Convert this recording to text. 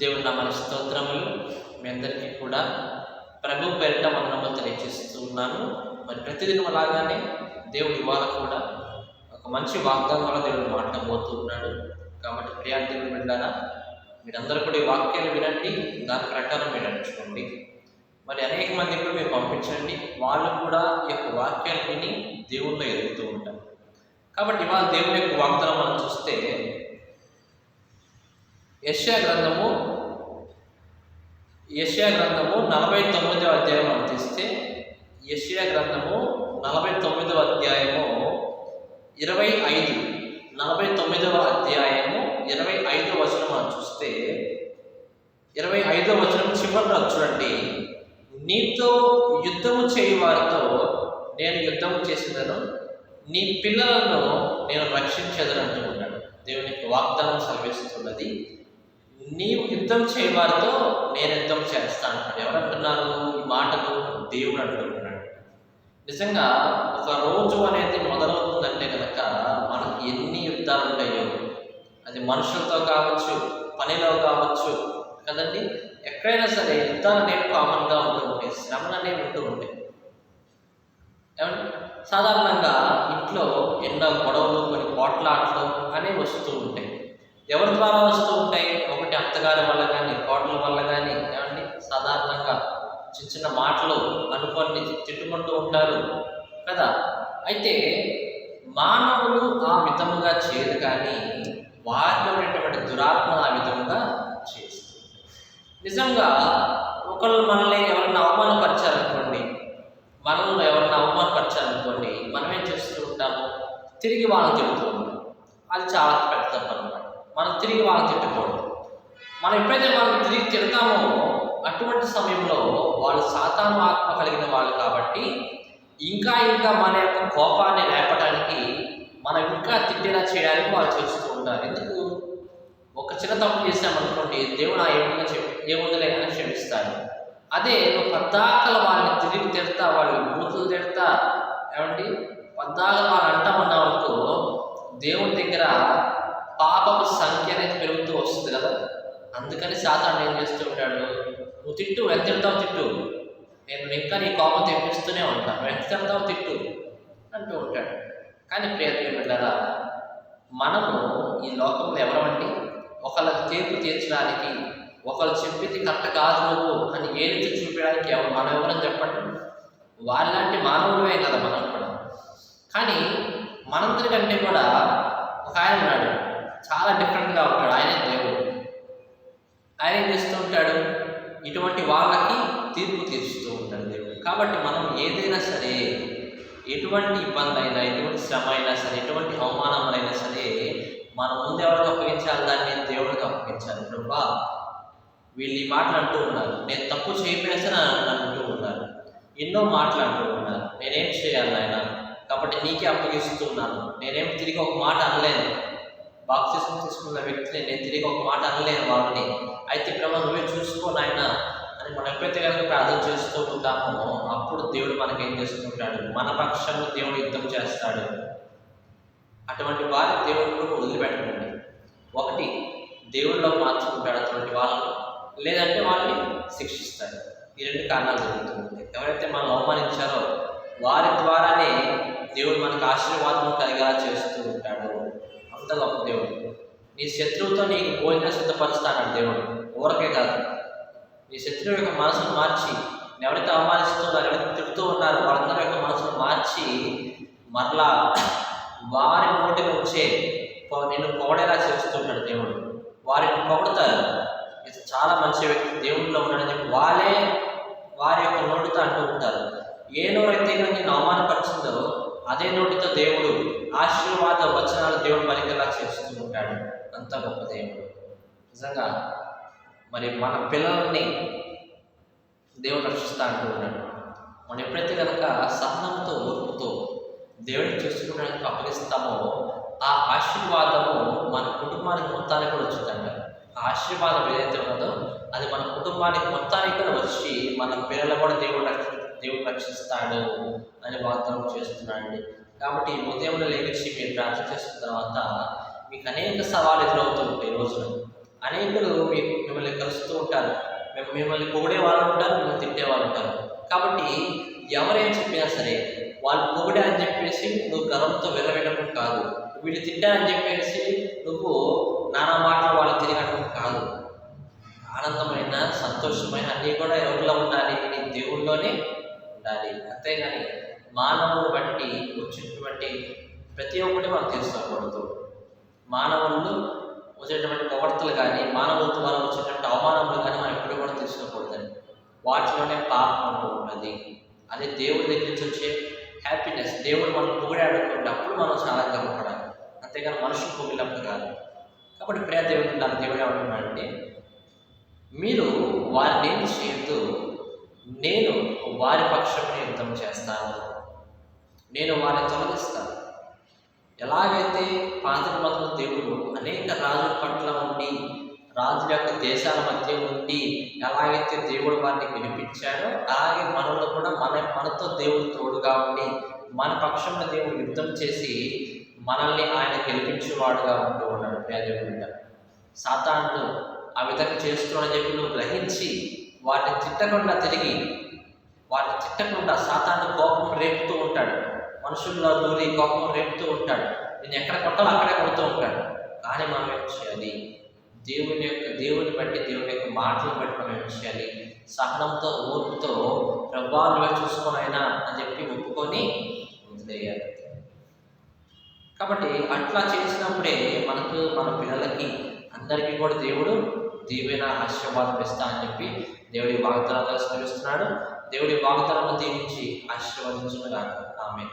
దేవుని నామమున స్తోత్రములు. మీ అందరికీ కూడా ప్రభు పేరిట వందనములు తెలియజేస్తూ ఉన్నాను. మరి ప్రతిదినం అలాగానే దేవుడు ఇవాళ కూడా ఒక మంచి వాగ్దానంలో దేవుడు మాట్లాడబోతూ ఉన్నాడు. కాబట్టి ప్రియా దేవుని బిడ్డలారా, మీరందరూ కూడా ఈ వాక్యాలు వినండి, దాని ప్రకారం మీరు నడుచుకోండి. మరి అనేక మంది కూడా మీరు పంపించండి, వాళ్ళు కూడా ఈ యొక్క వాక్యాలు విని దేవుళ్ళు ఎదుగుతూ ఉంటారు. కాబట్టి ఇవాళ దేవుని యొక్క వాగ్దానం మనం చూస్తే యెషయా గ్రంథము 49వ అధ్యాయం మనం తీస్తే యెషయా గ్రంథము 49వ అధ్యాయము 49వ అధ్యాయము 25వ వచనం మనం చూస్తే 25వ వచనం చివరిలో చూడండి, నీతో యుద్ధము చేయి వారితో నేను యుద్ధము చేసేదను, నీ పిల్లలను నేను రక్షించేదని అంటూ ఉన్నాడు. దేవుని యొక్క వాగ్దానం సెలవిస్తున్నది, నీవు యుద్ధం చేయవారితో నేను యుద్ధం చేస్తాను అంటాడు. ఎవరంటున్నారు ఈ మాటలు? దేవుడు అంటున్నాడు. నిజంగా ఒక రోజు అనేది మొదలవుతుందంటే కనుక మనకి ఎన్ని యుద్ధాలు ఉంటాయో, అది మనుషులతో కావచ్చు, పనిలో కావచ్చు కదండి, ఎక్కడైనా సరే యుద్ధాలు అనేవి కామన్గా ఉంటూ ఉంటాయి, శ్రమలు అనేవి ఉంటూ ఉంటాయి. సాధారణంగా ఇంట్లో ఎన్నో గొడవలు, కొన్ని పోట్లాట్లు అనేవి వస్తూ ఉంటాయి. ఎవరి ద్వారా వస్తూ ఉంటాయి? ఒకటి అత్తగారి వల్ల కానీ, కోడల వల్ల కానీ, ఏమండి సాధారణంగా చిన్న చిన్న మాటలు అనుకొని తిట్టుకుంటూ ఉంటారు కదా. అయితే మానవులు ఆ విధముగా చేయదు, కానీ వారిలో ఉన్నటువంటి దురాత్మ ఆ విధముగా చేస్తుంది. నిజంగా ఒకళ్ళు మనల్ని ఎవరైనా అవమానపరిచారనుకోండి, మనల్ని ఎవరైనా అవమానపరిచారనుకోండి, మనం ఏం చేస్తూ ఉంటాము? తిరిగి వాళ్ళని తిడుతూ ఉంటాం. అది చాలా పెద్ద తప్పు అన్నమాట. మనం తిరిగి వాళ్ళని తిట్టకూడదు. మనం ఎప్పుడైతే వాళ్ళని తిరిగి తిడతామో అటువంటి సమయంలో వాళ్ళు సాతాను ఆత్మ కలిగిన వాళ్ళు కాబట్టి ఇంకా మన యొక్క కోపాన్ని లేపడానికి, మనం ఇంకా తిట్టేలా చేయడానికి వాళ్ళు చేస్తూ ఉంటారు. ఎందుకు? ఒక చిన్న తప్పు చేసామనుకోండి, దేవుడు ఏముందలే అని క్షమిస్తాడు. అదే నువ్వు పద్దాకల వాళ్ళని తిరిగి తిడతా, వాళ్ళు బూతులు తిడతా, ఏమండి పద్దాకల వాళ్ళు అంటామన్నావు అనుకో, దేవుని దగ్గర పాపపు సంఖ్య అనేది పెరుగుతూ వస్తుంది కదా. అందుకని సాతాను ఏం చేస్తూ ఉంటాడు? నువ్వు తిట్టు, ఎంత తిడతావు తిట్టు, నేను ఇంకా నీ కోపం తెప్పిస్తూనే ఉంటాను, ఎంత తిడతావు తిట్టు అంటూ ఉంటాడు. కానీ ప్రియమైన బిడ్డలారా, మనము ఈ లోకంలో ఎవరమండి? ఒకళ్ళకి తీర్పు తీర్చడానికి, ఒకళ్ళు చెప్పింది కరెక్ట్ కాదు నువ్వు అని ఏలిచి చూపించడానికి మనం ఎవరని చెప్పండి? వాళ్ళంటి మానవులమే కదా మనం కూడా. కానీ మనందరికంటే కూడా ఒక ఆయన ఉన్నాడు, చాలా డిఫరెంట్గా ఉంటాడు. ఆయనే దేవుడు. ఆయన ఏం చేస్తూ ఉంటాడు? ఇటువంటి వాళ్ళకి తీర్పు తీరుస్తూ ఉంటాడు దేవుడు. కాబట్టి మనం ఏదైనా సరే, ఎటువంటి ఇబ్బంది అయినా, ఎటువంటి శ్రమ అయినా సరే, ఎటువంటి అవమానములైనా సరే, మనం ముందు ఎవరికి అప్పగించాలి? దాన్ని దేవుడికి అప్పగించాలి. ప్రభా, వీళ్ళు ఈ మాటలు అంటూ ఉన్నారు, నేను తప్పు చేయకపోయినా సరే అంటూ ఉన్నారు, ఎన్నో మాటలు అంటూ ఉన్నారు, నేనేం చేయాలి ఆయన? కాబట్టి నీకే అప్పగిస్తున్నాను. నేనేం తిరిగి ఒక మాట అనలేను. బాప్తిస్మం తీసుకున్న వ్యక్తిని నేను తిరిగి ఒక మాట అనలేను వాళ్ళని. అయితే ప్రభు నువ్వే చూసుకో నాయన అని మనం ఎప్పుడైతే కనుక ప్రార్థన చేస్తూ ఉంటామో, అప్పుడు దేవుడు మనకి ఏం చేస్తుంటాడు? మన పక్షంలో దేవుడు యుద్ధం చేస్తాడు. అటువంటి వారి దేవుడు వదిలిపెట్టండి. ఒకటి దేవుడిలో మార్చుకుంటాడు అటువంటి వాళ్ళని, లేదంటే వాళ్ళని శిక్షిస్తాడు. ఈ రెండు కారణాలు జరుగుతుంది. ఎవరైతే మనం అవమానించారో వారి ద్వారానే దేవుడు మనకు ఆశీర్వాదం కలిగేలా చేస్తూ ఉంటాడు. అంత గొప్ప దేవుడు. నీ శత్రువుతో నీకు భోజనం సిద్ధపరుస్తాడు దేవుడు. ఊరకే కాదు, నీ శత్రువు యొక్క మనసును మార్చి, ఎవరైతే అవమానిస్తున్నారో, ఎవరైతే తిడుతూ ఉన్నారో వాళ్ళందరి యొక్క మనసును మార్చి మరలా వారి నోటి నుంచే నిన్ను పొగడేలా చేస్తుంటాడు దేవుడు. వారిని పొగడతారు, ఇది చాలా మంచి వ్యక్తి దేవుడిలో ఉన్నాడని చెప్పి వారి యొక్క నోటితో అంటూ ఉంటారు. ఏ నోరైతే నేను అవమానపరిచిందో అదే నోటితో దేవుడు ఆశీర్వాద వచనాలు దేవుడు పలికేలా చేస్తూ ఉంటాడు. అంత గొప్ప దేవుడు. నిజంగా మరి మన పిల్లల్ని దేవుడు రక్షిస్తా అంటూ ఉన్నాడు. మనం ఎప్పుడైతే కనుక సహనంతో, ఓర్పుతో దేవుడిని చూసుకోవడానికి అప్పగిస్తామో ఆ ఆశీర్వాదము మన కుటుంబానికి మొత్తానికి కూడా వచ్చిందంట. ఆ ఆశీర్వాదం ఏదైతే ఉన్నదో అది మన కుటుంబానికి మొత్తానికి కూడా వచ్చి మన పిల్లలు కూడా దేవుడు రక్షిస్తాడు అని వాగ్దానం చేస్తున్నాడండి. కాబట్టి ఉదయంలో లేచి మీరు ప్రార్థన చేసిన తర్వాత మీకు అనేక సవాళ్ళు ఎదురవుతూ ఉంటాయి. రోజున అనేకులు మిమ్మల్ని కలుస్తూ ఉంటారు. మిమ్మల్ని పొగిడే వాళ్ళు ఉంటారు, మిమ్మల్ని తిట్టే వాళ్ళు ఉంటారు. కాబట్టి ఎవరేం చెప్పినా సరే వాళ్ళు పొగిడా అని చెప్పేసి నువ్వు గర్వంతో వెళ్ళవేయడం కాదు, వీళ్ళు తిట్టారని చెప్పేసి నువ్వు నానా మాటలు వాళ్ళు తిరగడం కాదు. ఆనందమైన, సంతోషమైన అన్నీ కూడా ఎవరిలో ఉండాలి? నీ దేవుళ్ళలోనే ఉండాలి. అంతేగాని మానవుని బట్టి వచ్చినటువంటి ప్రతి ఒక్కటి మనం తీసుకోకూడదు. మానవులు వచ్చేటువంటి పొగడ్తలు కానీ, మానవుల ద్వారా వచ్చేటువంటి అవమానములు కానీ మనం ఎప్పుడు కూడా తీసుకోకూడదండి. వాటిలోనే పాపం అంటూ ఉన్నది. అదే దేవుడి దగ్గర నుంచి వచ్చే హ్యాపీనెస్. దేవుడు మనం పొగిడాడుకుంటే అప్పుడు మనం చాలా గర్వపడాలి, అంతేగాని మనుషులు పొగిలినప్పుడు కాదు. కాబట్టి ప్రియ దేవుడు నాకు దేవుడు ఏమంటున్నాడంటే, మీరు వారిని ఏం చేయొద్దు, నేను వారి పక్షమే యుద్ధం చేస్తాను, నేను వారిని తొలగిస్తాను. ఎలాగైతే పాత నిబంధనల దేవుడు అనేక రాజుల పట్ల ఉండి, రాజుల యొక్క దేశాల మధ్య ఉండి ఎలాగైతే దేవుడు వారిని వినిపించాడో, అలాగే మనలో కూడా మనతో దేవుడు తోడుగా ఉండి మన పక్షంలో దేవుడు యుద్ధం చేసి మనల్ని ఆయన గెలిపించేవాడుగా ఉంటూ ఉన్నాడు. ప్రియదేవుడు, సాతాను ఆ విధంగా చేస్తున్నాడని చెప్పి నువ్వు గ్రహించి వాటిని తిట్టకుండా సాతాను కోపం రేపుతూ ఉంటాడు, మనుషుల్లో దూరి కోపం రేపుతూ ఉంటాడు, నేను ఎక్కడ కొట్టాలో అక్కడే కొడుతూ ఉంటాడు. కానీ మనం ఏం చేయాలి? దేవుని బట్టి, దేవుని యొక్క మాటలు బట్టి మనం ఏం చేయాలి? సహనంతో, ఓర్పుతో ప్రభావాలు చూసుకోనైనా అని చెప్పి ఒప్పుకొని వదిలేయాలి. కాబట్టి అట్లా చేసినప్పుడే మనకు, మన పిల్లలకి, అందరికీ కూడా దేవుడు దీవెన ఆశీర్వాదం ఇస్తా అని చెప్పి దేవుడి వాగ్దానాలు స్మరిస్తున్నాడు. దేవుడి వాగ్దానాలను దీవించి ఆశీర్వదించునుగాక. ఆమేన్.